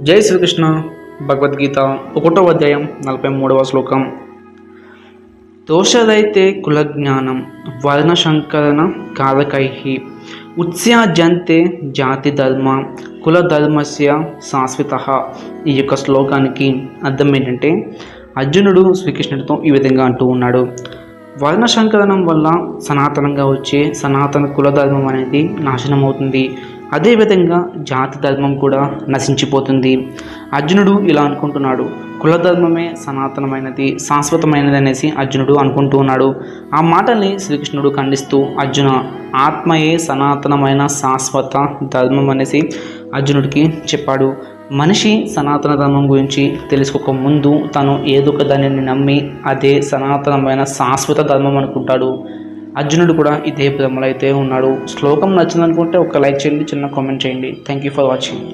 జై శ్రీకృష్ణ. భగవద్గీత 1వ అధ్యాయం 43వ శ్లోకం. దోషదైతే కులజ్ఞానం వర్ణశంకరణ కారకై ఉత్స్యాజంతే జాతి ధర్మ కులధర్మస్య శాశ్వత. ఈ యొక్క శ్లోకానికి అర్థం ఏంటంటే, అర్జునుడు శ్రీకృష్ణుడితో ఈ విధంగా అంటూ ఉన్నాడు. వర్ణశంకరణం వల్ల సనాతనంగా వచ్చే సనాతన కులధర్మం అనేది నాశనం అవుతుంది. అదేవిధంగా జాతి ధర్మం కూడా నశించిపోతుంది. అర్జునుడు ఇలా అనుకుంటున్నాడు. కులధర్మమే సనాతనమైనది, శాశ్వతమైనది అనేసి అర్జునుడు అనుకుంటూ ఉన్నాడు. ఆ మాటల్ని శ్రీకృష్ణుడు ఖండిస్తూ, అర్జున, ఆత్మయే సనాతనమైన శాశ్వత ధర్మం అనేసి అర్జునుడికి చెప్పాడు. మనిషి సనాతన ధర్మం గురించి తెలుసుకోక ముందు తను ఏదో ఒక దానిని నమ్మి అదే సనాతనమైన శాశ్వత ధర్మం అనుకుంటాడు. అర్జునుడు కూడా ఇదే భ్రమలో అయితే ఉన్నాడు. శ్లోకం నచ్చిందనుకుంటే ఒక లైక్ చేయండి, చిన్న కామెంట్ చేయండి. Thank you for watching.